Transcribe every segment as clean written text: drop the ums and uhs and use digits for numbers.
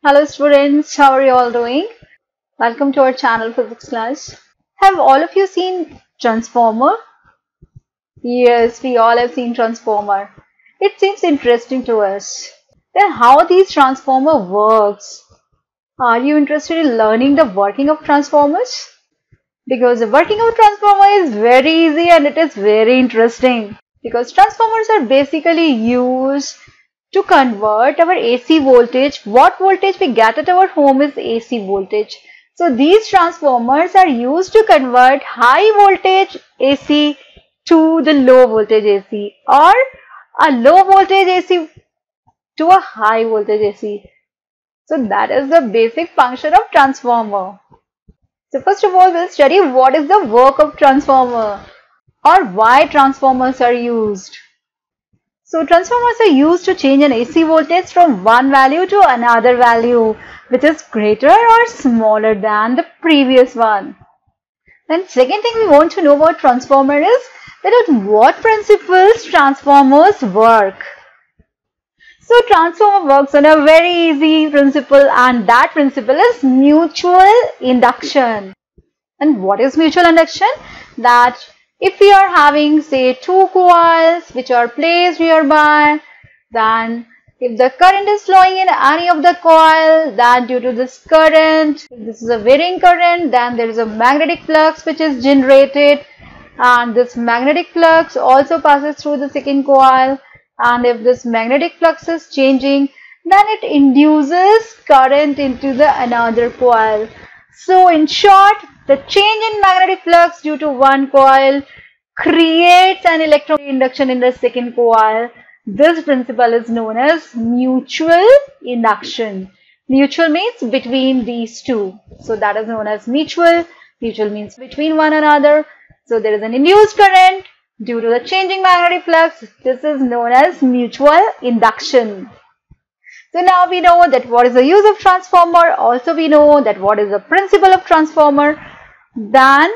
Hello students, how are you all doing? Welcome to our channel physics class. Have all of you seen Transformer? Yes, we all have seen Transformer. It seems interesting to us. Then how these Transformer works? Are you interested in learning the working of Transformers? Because the working of Transformer is very easy and it is very interesting. Because Transformers are basically used to convert our AC voltage. What voltage we get at our home is AC voltage. So these transformers are used to convert high voltage AC to the low voltage AC, or a low voltage AC to a high voltage AC. So that is the basic function of transformer. So first of all, we'll study what is the work of transformer or why transformers are used. So transformers are used to change an AC voltage from one value to another value which is greater or smaller than the previous one. Then second thing we want to know about transformer is that at what principles transformers work. So transformer works on a very easy principle, and that principle is mutual induction. And what is mutual induction? That if we are having say two coils which are placed nearby, then if the current is flowing in any of the coil, then due to this current, if this is a varying current, then there is a magnetic flux which is generated, and this magnetic flux also passes through the second coil, and if this magnetic flux is changing, then it induces current into the another coil. So in short, the change in magnetic flux due to one coil creates an electron induction in the second coil. This principle is known as mutual induction. Mutual means between these two. So that is known as mutual. Mutual means between one another. So there is an induced current due to the changing magnetic flux. This is known as mutual induction. So now we know that what is the use of transformer. Also we know that what is the principle of transformer. Then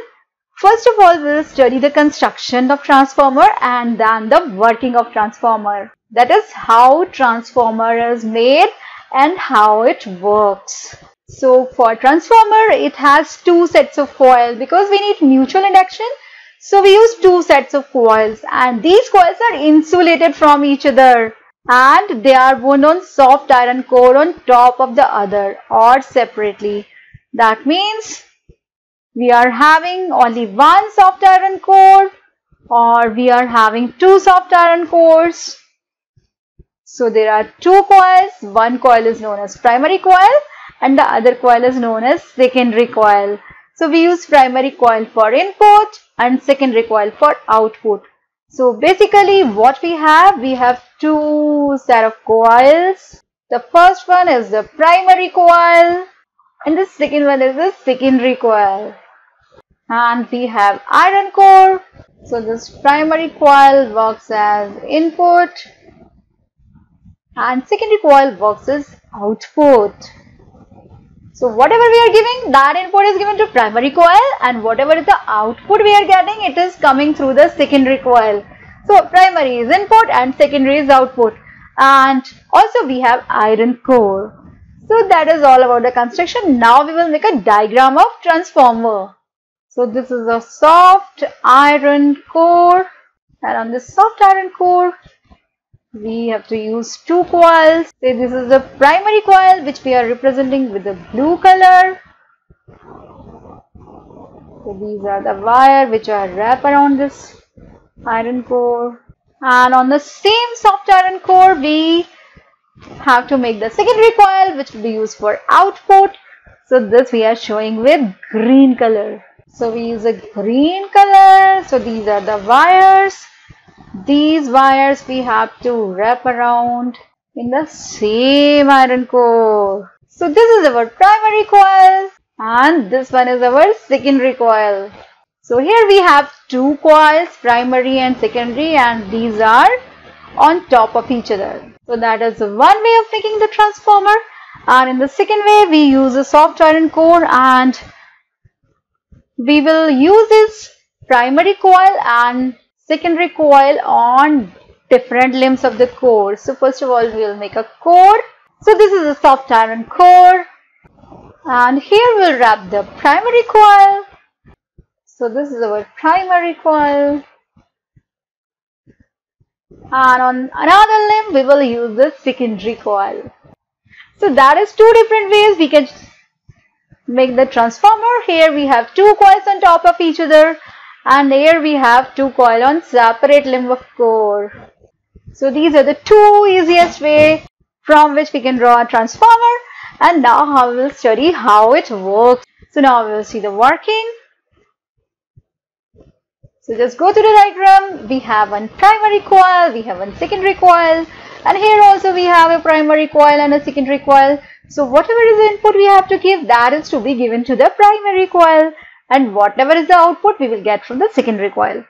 first of all, we will study the construction of transformer and then the working of transformer. That is how transformer is made and how it works. So for transformer, it has two sets of coils because we need mutual induction. So we use two sets of coils, and these coils are insulated from each other, and they are wound on soft iron core on top of the other or separately. That means we are having only one soft iron core, or we are having two soft iron cores. So there are two coils. One coil is known as primary coil and the other coil is known as secondary coil. So we use primary coil for input and secondary coil for output. So basically what we have two set of coils. The first one is the primary coil and the second one is the secondary coil. And we have iron core. So this primary coil works as input and secondary coil works as output. So whatever we are giving, that input is given to primary coil, and whatever is the output we are getting, it is coming through the secondary coil. So primary is input and secondary is output. And also we have iron core. So that is all about the construction. Now we will make a diagram of transformer. So this is a soft iron core, and on this soft iron core we have to use two coils. Say this is the primary coil which we are representing with the blue color. So these are the wire which are wrapped around this iron core, and on the same soft iron core we have to make the secondary coil which will be used for output. So this we are showing with green color. So we use a green color. So these are the wires. These wires we have to wrap around in the same iron core. So this is our primary coil and this one is our secondary coil. So here we have two coils, primary and secondary, and these are on top of each other. So that is one way of making the transformer. And in the second way we use a soft iron core, and we will use this primary coil and secondary coil on different limbs of the core. So first of all we will make a core, So this is a soft iron core, and here we'll wrap the primary coil. So this is our primary coil, and on another limb we will use the secondary coil. So that is two different ways we can make the transformer. Here we have two coils on top of each other, and here we have two coils on separate limb of core. So these are the two easiest ways from which we can draw a transformer, and now we will study how it works. So now we will see the working. So just go to the diagram. We have one primary coil, we have one secondary coil, and here also we have a primary coil and a secondary coil. So whatever is the input we have to give, that is to be given to the primary coil, and whatever is the output we will get from the secondary coil.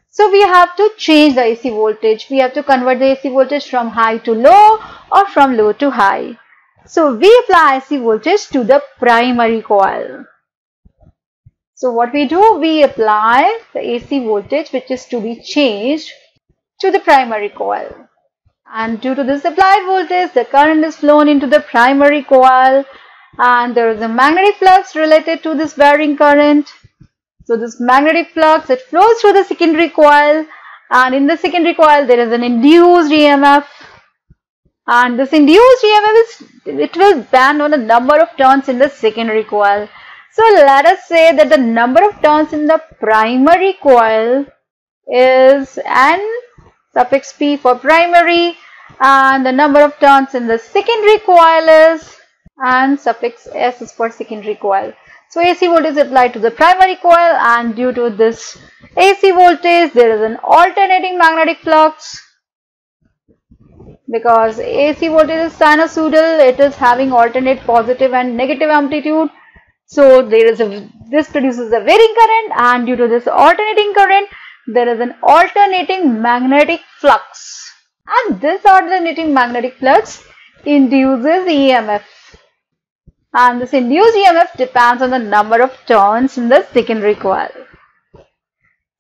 So we have to change the AC voltage. We have to convert the AC voltage from high to low or from low to high. So we apply AC voltage to the primary coil. So what we do, we apply the AC voltage which is to be changed to the primary coil. And due to this applied voltage, the current is flown into the primary coil, and there is a magnetic flux related to this bearing current. So this magnetic flux, it flows through the secondary coil, and in the secondary coil there is an induced EMF, and this induced EMF will depend on the number of turns in the secondary coil. So let us say that the number of turns in the primary coil is N suffix P for primary, and the number of turns in the secondary coil is N suffix S is for secondary coil. So AC voltage is applied to the primary coil, and due to this AC voltage there is an alternating magnetic flux. Because AC voltage is sinusoidal, it is having alternate positive and negative amplitude. So this produces a varying current, and due to this alternating current there is an alternating magnetic flux, and this alternating magnetic flux induces EMF, and this induced EMF depends on the number of turns in the secondary coil.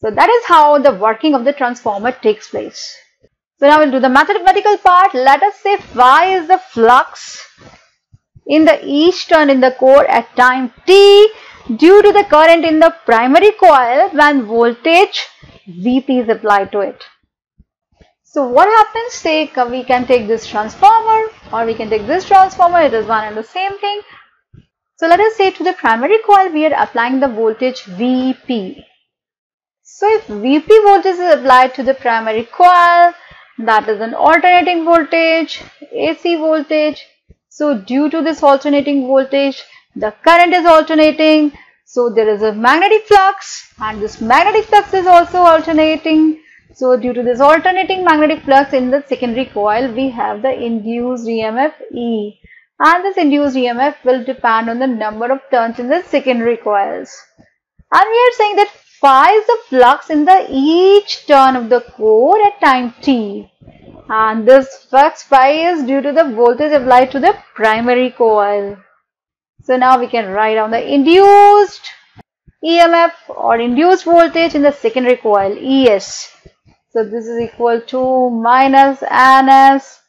So that is how the working of the transformer takes place. So now we'll do the mathematical part. Let us say phi is the flux in the each turn in the core at time t due to the current in the primary coil when voltage Vp is applied to it. So what happens, say we can take this transformer or we can take this transformer, it is one and the same thing. So let us say to the primary coil we are applying the voltage Vp. So if Vp voltage is applied to the primary coil, that is an alternating voltage, AC voltage. So due to this alternating voltage, the current is alternating. So there is a magnetic flux, and this magnetic flux is also alternating. So due to this alternating magnetic flux in the secondary coil, we have the induced EMF E. And this induced EMF will depend on the number of turns in the secondary coils. And we are saying that phi is the flux in the each turn of the core at time t. And this flux phi is due to the voltage applied to the primary coil. So now we can write down the induced EMF or induced voltage in the secondary coil, ES. So this is equal to minus NS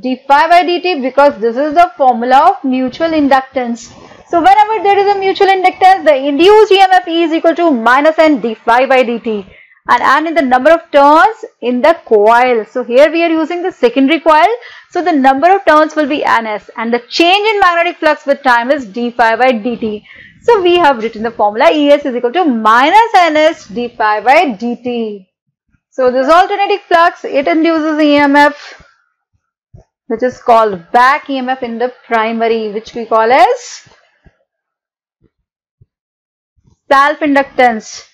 d phi by dt, because this is the formula of mutual inductance. So whenever there is a mutual inductance, the induced EMF E is equal to minus N d phi by dt. And N is the number of turns in the coil. So here we are using the secondary coil. So the number of turns will be Ns, and the change in magnetic flux with time is d phi by dt. So we have written the formula ES is equal to minus Ns d phi by dt. So this alternating flux, it induces EMF, which is called back EMF in the primary, which we call as self-inductance.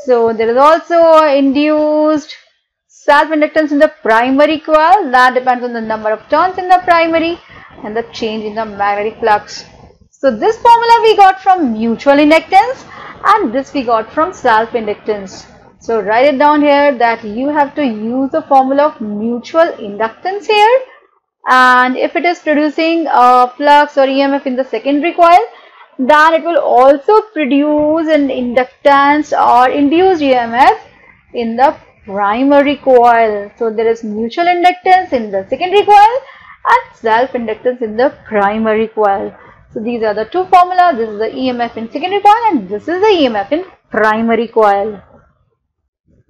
So there is also induced self-inductance in the primary coil, that depends on the number of turns in the primary and the change in the magnetic flux. So this formula we got from mutual inductance, and this we got from self-inductance. So write it down here that you have to use the formula of mutual inductance here, and if it is producing a flux or EMF in the secondary coil, then it will also produce an inductance or induced EMF in the primary coil. So there is mutual inductance in the secondary coil and self-inductance in the primary coil. So these are the two formulas. This is the EMF in secondary coil and this is the EMF in primary coil.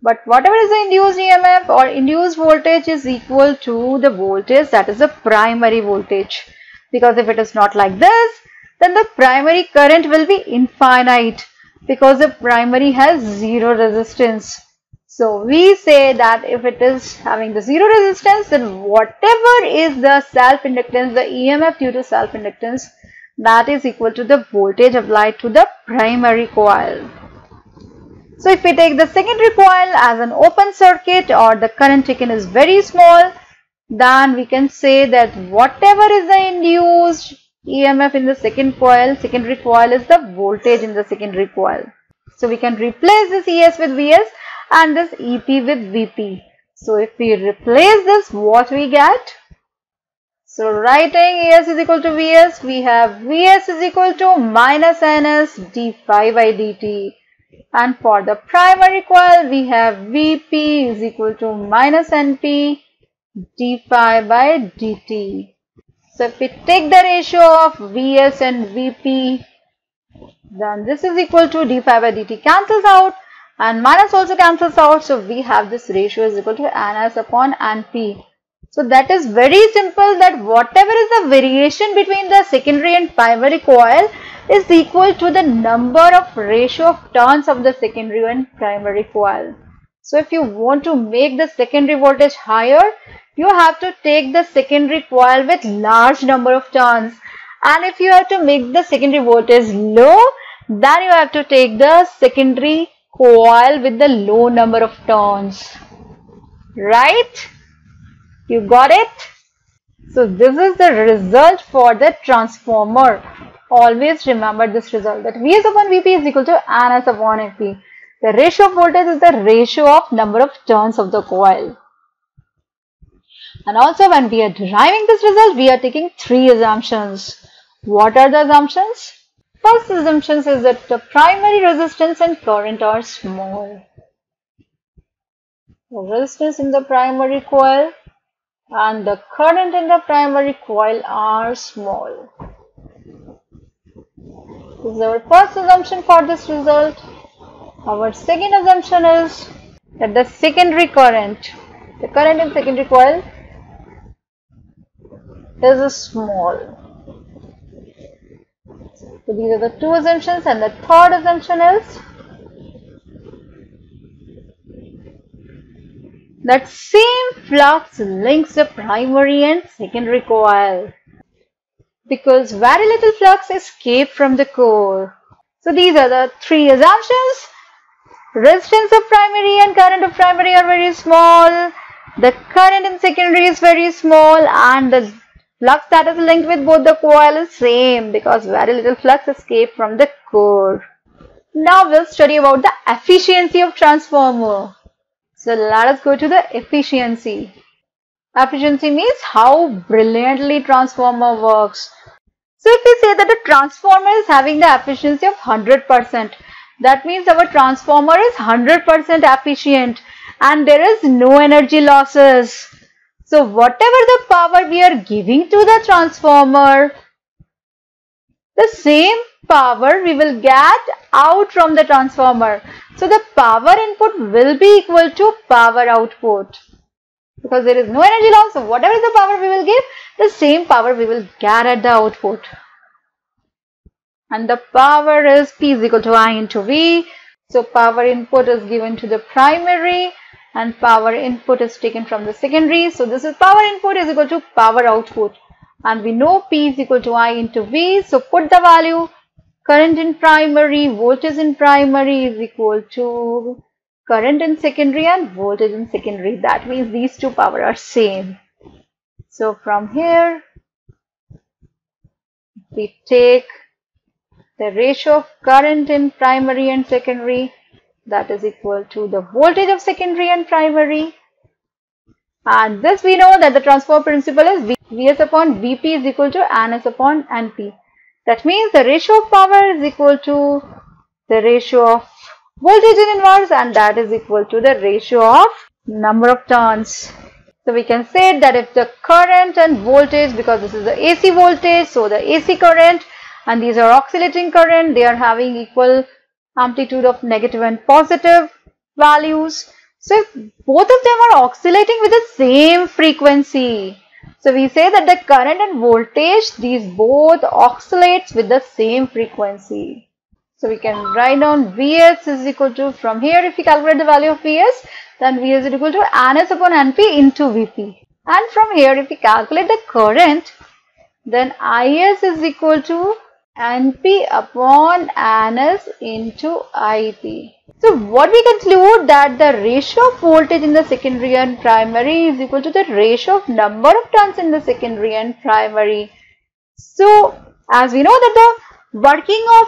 But whatever is the induced EMF or induced voltage is equal to the voltage that is the primary voltage. Because if it is not like this, then the primary current will be infinite because the primary has zero resistance. So we say that if it is having the zero resistance, then whatever is the self-inductance, the EMF due to self-inductance, that is equal to the voltage applied to the primary coil. So if we take the secondary coil as an open circuit or the current taken is very small, then we can say that whatever is the induced EMF in the secondary coil is the voltage in the secondary coil. So we can replace this ES with VS and this EP with VP. So if we replace this, what we get? So writing ES is equal to VS, we have VS is equal to minus NS d phi by dt. And for the primary coil, we have Vp is equal to minus Np d phi by dt. So if we take the ratio of Vs and Vp, then this is equal to d phi by dt cancels out and minus also cancels out. So we have this ratio is equal to Ns upon Np. So that is very simple, that whatever is the variation between the secondary and primary coil is equal to the number of ratio of turns of the secondary and primary coil. So if you want to make the secondary voltage higher, you have to take the secondary coil with large number of turns, and if you have to make the secondary voltage low, then you have to take the secondary coil with the low number of turns. Right? You got it? So this is the result for the transformer. Always remember this result, that Vs upon Vp is equal to Ns upon Np. The ratio of voltage is the ratio of number of turns of the coil. And also when we are deriving this result, we are taking three assumptions. What are the assumptions? First assumption is that the primary resistance and current are small. The resistance in the primary coil and the current in the primary coil are small. This is our first assumption for this result. Our second assumption is that the secondary current, the current in secondary coil is small. So these are the two assumptions, and the third assumption is that same flux links the primary and secondary coil because very little flux escapes from the core. So these are the three assumptions. Resistance of primary and current of primary are very small. The current in secondary is very small, and the flux that is linked with both the coil is same because very little flux escapes from the core. Now we'll study about the efficiency of transformer. So let us go to the efficiency. Efficiency means how brilliantly transformer works. So if we say that the transformer is having the efficiency of 100%, that means our transformer is 100% efficient and there is no energy losses. So whatever the power we are giving to the transformer, the same power we will get out from the transformer. So the power input will be equal to power output because there is no energy loss. So whatever the power we will give, the same power we will get at the output. And the power is P is equal to I into V. So power input is given to the primary and power input is taken from the secondary. So this is power input is equal to power output. And we know P is equal to I into V. So put the value. Current in primary, voltage in primary is equal to current in secondary and voltage in secondary. That means these two power are same. So from here, we take the ratio of current in primary and secondary, that is equal to the voltage of secondary and primary. And this we know that the transfer principle is Vs upon Vp is equal to Ns upon Np. That means the ratio of power is equal to the ratio of voltage in inverse, and that is equal to the ratio of number of turns. So we can say that if the current and voltage, because this is the AC voltage, so the AC current and these are oscillating current, they are having equal amplitude of negative and positive values. So if both of them are oscillating with the same frequency, so we say that the current and voltage, these both oscillates with the same frequency. So we can write down Vs is equal to, from here if we calculate the value of Vs, then Vs is equal to Ns upon Np into Vp. And from here if we calculate the current, then Is is equal to Np upon Ns into Ip. So what we conclude, that the ratio of voltage in the secondary and primary is equal to the ratio of number of turns in the secondary and primary. So as we know that the working of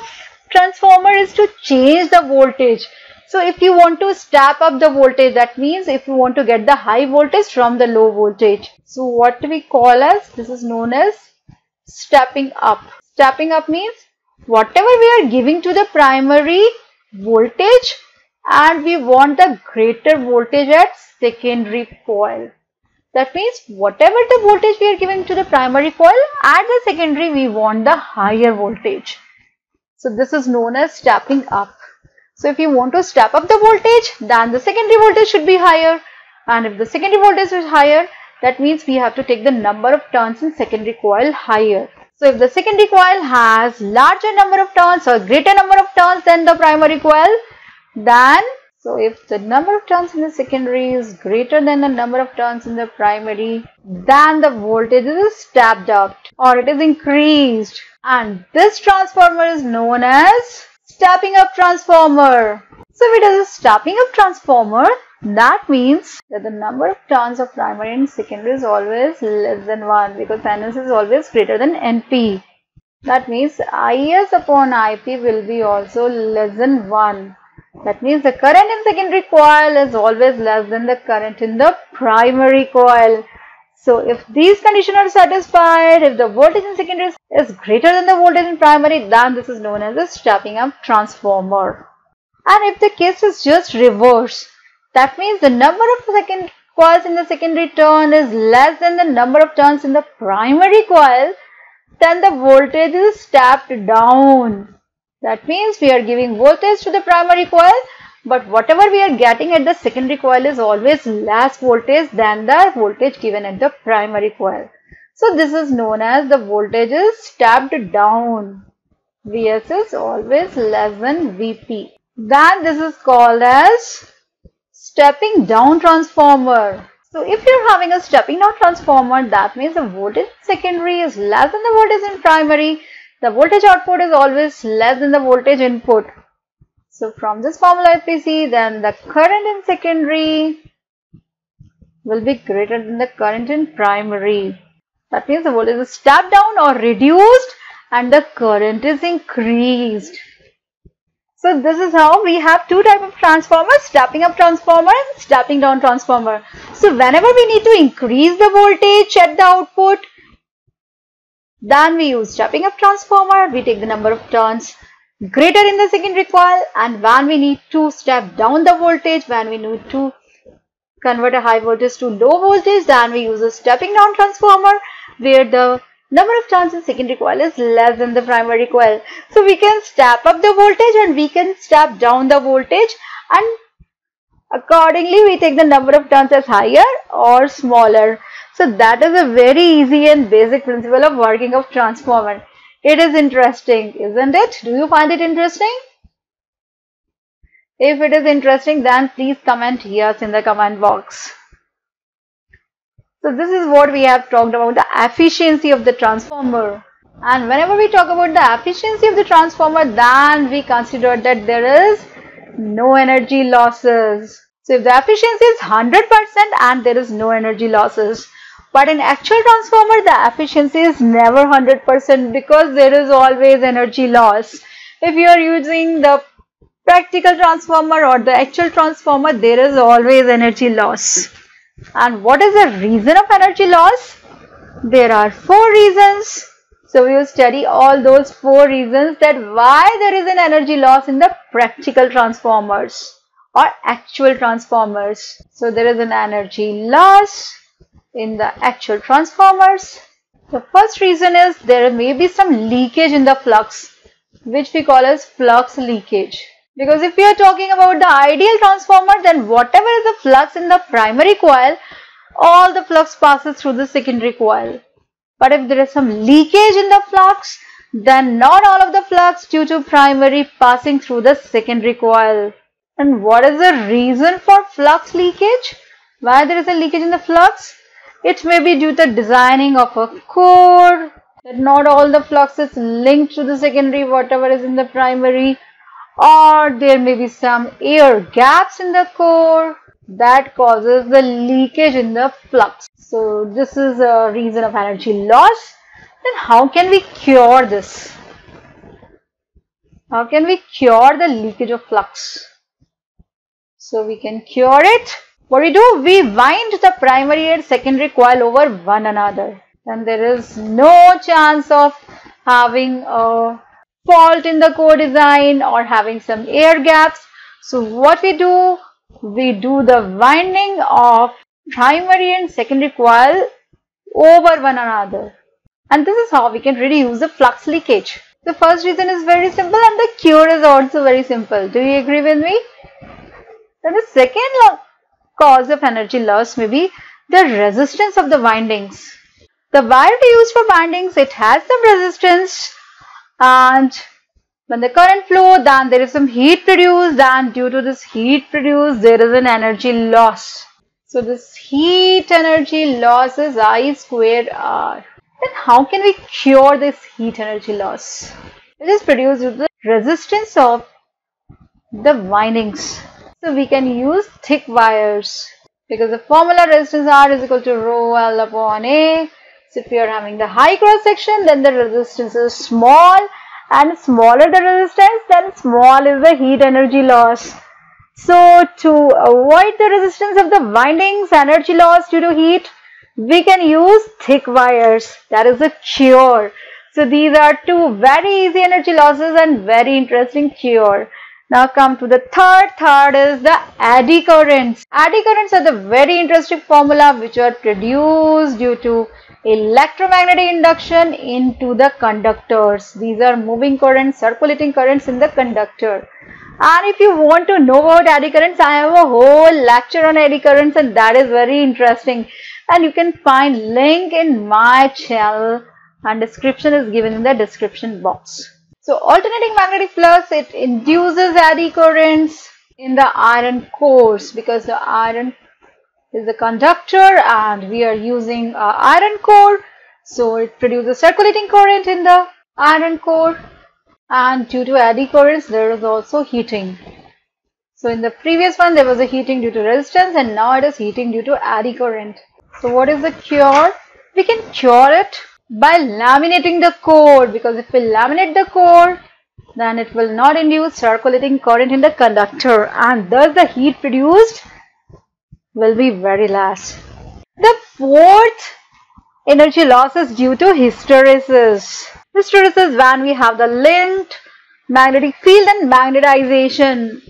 transformer is to change the voltage. So if you want to step up the voltage, that means if you want to get the high voltage from the low voltage. So what we call as, this is known as stepping up. Stepping up means whatever we are giving to the primary voltage and we want the greater voltage at secondary coil. That means whatever the voltage we are giving to the primary coil, at the secondary we want the higher voltage. So this is known as stepping up. So if you want to step up the voltage, then the secondary voltage should be higher, and if the secondary voltage is higher, that means we have to take the number of turns in secondary coil higher. So if the secondary coil has larger number of turns or greater number of turns than the primary coil, then, so if the number of turns in the secondary is greater than the number of turns in the primary, then the voltage is stepped up or it is increased, and this transformer is known as stepping up transformer. So if it is a stepping up transformer, that means that the number of turns of primary and secondary is always less than 1, because Ns is always greater than Np. That means Is upon Ip will be also less than 1. That means the current in secondary coil is always less than the current in the primary coil. So if these conditions are satisfied, if the voltage in secondary is greater than the voltage in primary, then this is known as a stepping up transformer. And if the case is just reverse, that means the number of second coils in the secondary turn is less than the number of turns in the primary coil, then the voltage is stepped down. That means we are giving voltage to the primary coil, but whatever we are getting at the secondary coil is always less voltage than the voltage given at the primary coil. So this is known as the voltage is stepped down. Vs is always less than Vp. Then this is called as stepping down transformer. So if you're having a stepping down transformer, that means the voltage in secondary is less than the voltage in primary. The voltage output is always less than the voltage input. So from this formula if we see, then the current in secondary will be greater than the current in primary. That means the voltage is stepped down or reduced and the current is increased. So this is how we have two types of transformers, stepping up transformer and stepping down transformer. So whenever we need to increase the voltage at the output, then we use stepping up transformer. We take the number of turns greater in the secondary coil, and when we need to step down the voltage, when we need to convert a high voltage to low voltage, then we use a stepping down transformer where the number of turns in secondary coil is less than the primary coil. So we can step up the voltage and we can step down the voltage, and accordingly we take the number of turns as higher or smaller. So that is a very easy and basic principle of working of transformer. It is interesting, isn't it? Do you find it interesting? If it is interesting, then please comment yes in the comment box. So this is what we have talked about, the efficiency of the transformer. And whenever we talk about the efficiency of the transformer, then we consider that there is no energy losses. So if the efficiency is 100% and there is no energy losses, but in actual transformer the efficiency is never 100% because there is always energy loss. If you are using the practical transformer or the actual transformer, there is always energy loss. And what is the reason of energy loss? There are 4 reasons. So we will study all those 4 reasons that why there is an energy loss in the practical transformers or actual transformers. So there is an energy loss in the actual transformers? The first reason is there may be some leakage in the flux, which we call as flux leakage. Because if we are talking about the ideal transformer, then whatever is the flux in the primary coil, all the flux passes through the secondary coil. But if there is some leakage in the flux, then not all of the flux due to primary passing through the secondary coil. And what is the reason for flux leakage? Why there is a leakage in the flux? It may be due to designing of a core, that not all the flux is linked to the secondary, whatever is in the primary, or there may be some air gaps in the core that causes the leakage in the flux. So this is a reason of energy loss. Then how can we cure this? How can we cure the leakage of flux? So we can cure it. What do? We wind the primary and secondary coil over one another. Then there is no chance of having a fault in the core design or having some air gaps. So what we do the winding of primary and secondary coil over one another, and this is how we can reduce the flux leakage. The first reason is very simple and the cure is also very simple. Do you agree with me? Then the second cause of energy loss may be the resistance of the windings. The wire we use for windings, it has some resistance, and when the current flow, then there is some heat produced, and due to this heat produced, there is an energy loss. So this heat energy loss is I square R. Then how can we cure this heat energy loss? It is produced with the resistance of the windings. So we can use thick wires, because the formula resistance R is equal to rho L upon A. So if we are having the high cross section, then the resistance is small, and smaller the resistance, then small is the heat energy loss. So to avoid the resistance of the windings, energy loss due to heat, we can use thick wires. That is the cure. So these are two very easy energy losses and very interesting cure. Now come to the third. Third is the eddy currents. Eddy currents are the very interesting formula which are produced due to electromagnetic induction into the conductors. These are moving currents, circulating currents in the conductor. And if you want to know about eddy currents, I have a whole lecture on eddy currents, and that is very interesting. And you can find link in my channel, and description is given in the description box. So alternating magnetic flux, it induces eddy currents in the iron cores, because the iron is the conductor and we are using iron core. So it produces circulating current in the iron core, and due to eddy currents there is also heating. So in the previous one there was a heating due to resistance, and now it is heating due to eddy current. So what is the cure? We can cure it by laminating the core, because if we laminate the core, then it will not induce circulating current in the conductor, and thus the heat produced will be very less. The fourth energy loss is due to hysteresis. Hysteresis, when we have the linked magnetic field and magnetization,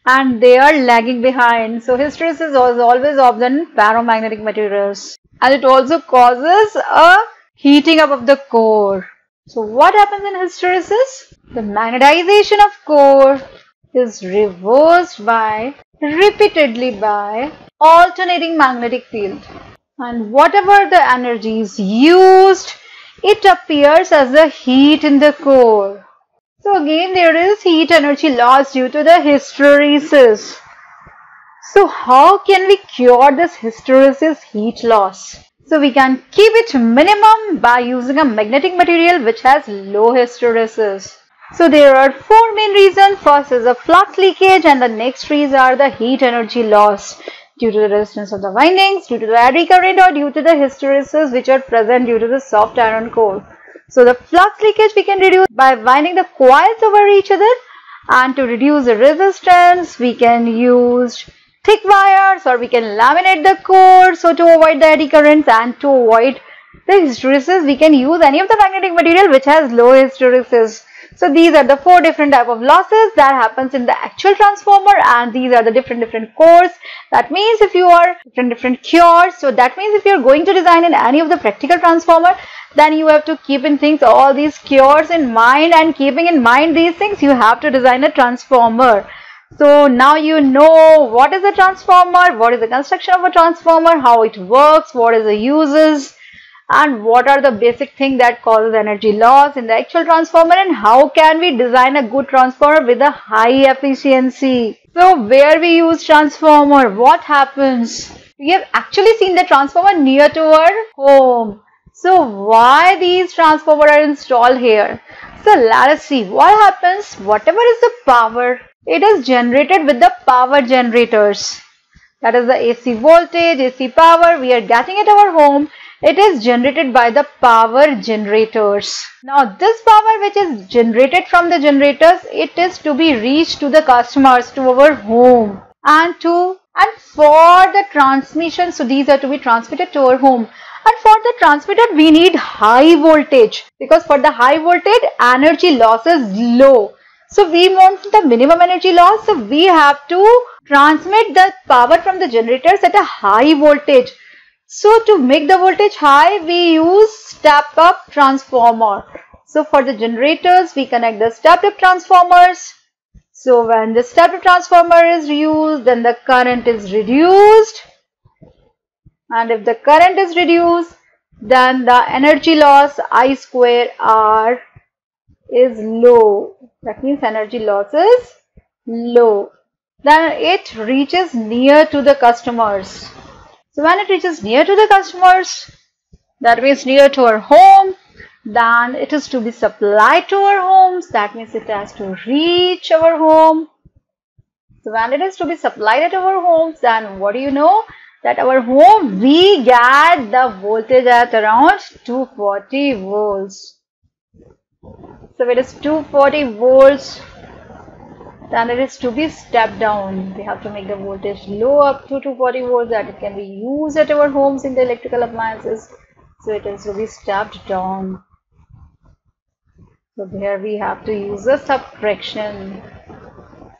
and they are lagging behind. So hysteresis is always observed in ferromagnetic materials, and it also causes a heating up of the core. So what happens in hysteresis? The magnetization of core is reversed repeatedly by alternating magnetic field, and whatever the energy is used, it appears as the heat in the core. So again there is heat energy loss due to the hysteresis. So how can we cure this hysteresis heat loss? So we can keep it minimum by using a magnetic material which has low hysteresis. So there are four main reasons. First is the flux leakage, and the next three are the heat energy loss due to the resistance of the windings, due to the eddy current, or due to the hysteresis which are present due to the soft iron core. So the flux leakage we can reduce by winding the coils over each other, and to reduce the resistance we can use thick wires, or we can laminate the core so to avoid the eddy currents, and to avoid the hysteresis we can use any of the magnetic material which has low hysteresis. So these are the 4 different type of losses that happens in the actual transformer, and these are the different cores. That means if you are different cures, so that means if you are going to design in any of the practical transformer, then you have to keep in things all these cures in mind, and keeping in mind these things, you have to design a transformer. So now you know what is a transformer, what is the construction of a transformer, how it works, what is the uses, and what are the basic things that causes energy loss in the actual transformer, and how can we design a good transformer with a high efficiency. So where we use transformer, what happens? We have actually seen the transformer near to our home. So why these transformers are installed here? So let us see what happens. Whatever is the power, it is generated with the power generators. That is the AC voltage, AC power we are getting at our home. It is generated by the power generators. Now this power which is generated from the generators, it is to be reached to the customers, to our home, and for the transmission. So these are to be transmitted to our home. And for the transmitter we need high voltage, because for the high voltage energy loss is low. So we want the minimum energy loss, so we have to transmit the power from the generators at a high voltage. So to make the voltage high, we use step-up transformer. So for the generators, we connect the step-up transformers. So when the step-up transformer is used, then the current is reduced. And if the current is reduced, then the energy loss I square R is low. That means energy loss is low. Then it reaches near to the customers. So when it reaches near to the customers, that means near to our home, then it is to be supplied to our homes. That means it has to reach our home. So when it is to be supplied at our homes, then what do you know? That our home, we get the voltage at around 240 volts. So it is 240 volts, then it is to be stepped down. We have to make the voltage low up to 240 volts that it can be used at our homes in the electrical appliances. So it is to be stepped down. So here we have to use a subtraction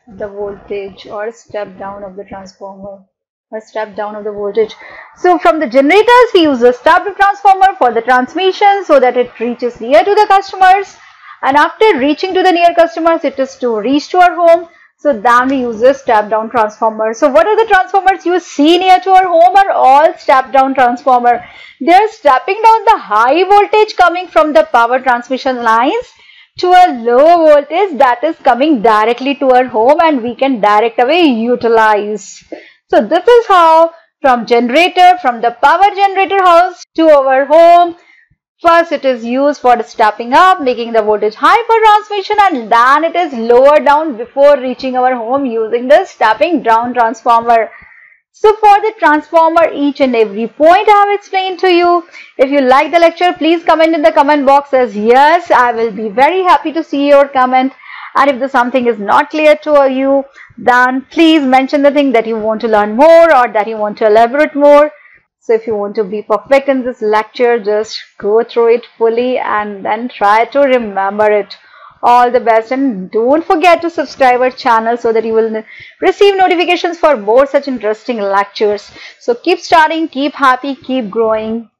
of the voltage, or step down of the transformer, or step down of the voltage. So from the generators we use a step-up transformer for the transmission, so that it reaches near to the customers. And after reaching to the near customers, it is to reach to our home. So then we use a step down transformer. So what are the transformers you see near to our home are all step down transformer. They are stepping down the high voltage coming from the power transmission lines to a low voltage that is coming directly to our home, and we can direct away utilize. So this is how from the power generator house to our home. First it is used for stepping up, making the voltage high for transmission, and then it is lower down before reaching our home using the stepping down transformer. So for the transformer, each and every point I have explained to you. If you like the lecture, please comment in the comment box as yes. I will be very happy to see your comment. And if something is not clear to you, then please mention the thing that you want to learn more or that you want to elaborate more. So if you want to be perfect in this lecture, just go through it fully and then try to remember it. All the best, and don't forget to subscribe our channel so that you will receive notifications for more such interesting lectures. So keep studying, keep happy, keep growing.